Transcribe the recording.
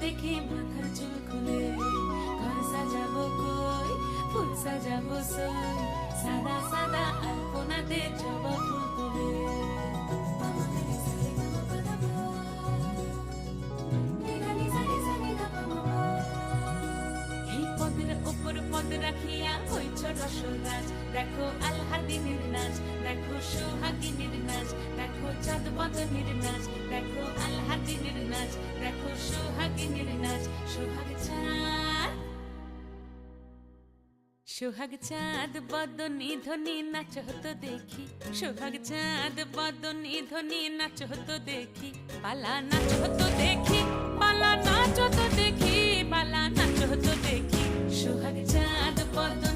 দেখি মাথার চুল খুলে, ঘর সাজাবো কই, ফুল সাজাবো সই, সাদা সাদা আলপনাতে জবা ফুল তুলে। এই পদের ওপর পদ রাখিয়া হইছ রসরাজ, দেখো আলহাদিনীর নাচ, দেখো সোহাগিনীর নাচ, দেখো চাঁদ বদনীর নাচ, দেখো আলহাদিনীর নাচ, দেখো সোহাগিনীর নাচ। সোহাগ চাঁদ, সোহাগ চাঁদ বদনী ধ্বনি নাচ হতো দেখি, সোহাগ চাঁদ বদনী ধ্বনি নাচ হতো দেখি, পালা নাচ হতো দেখি, পালা নাচ হতো দেখি, পালা নাচ হতো দেখি। সোহাগ চাঁদ বদনী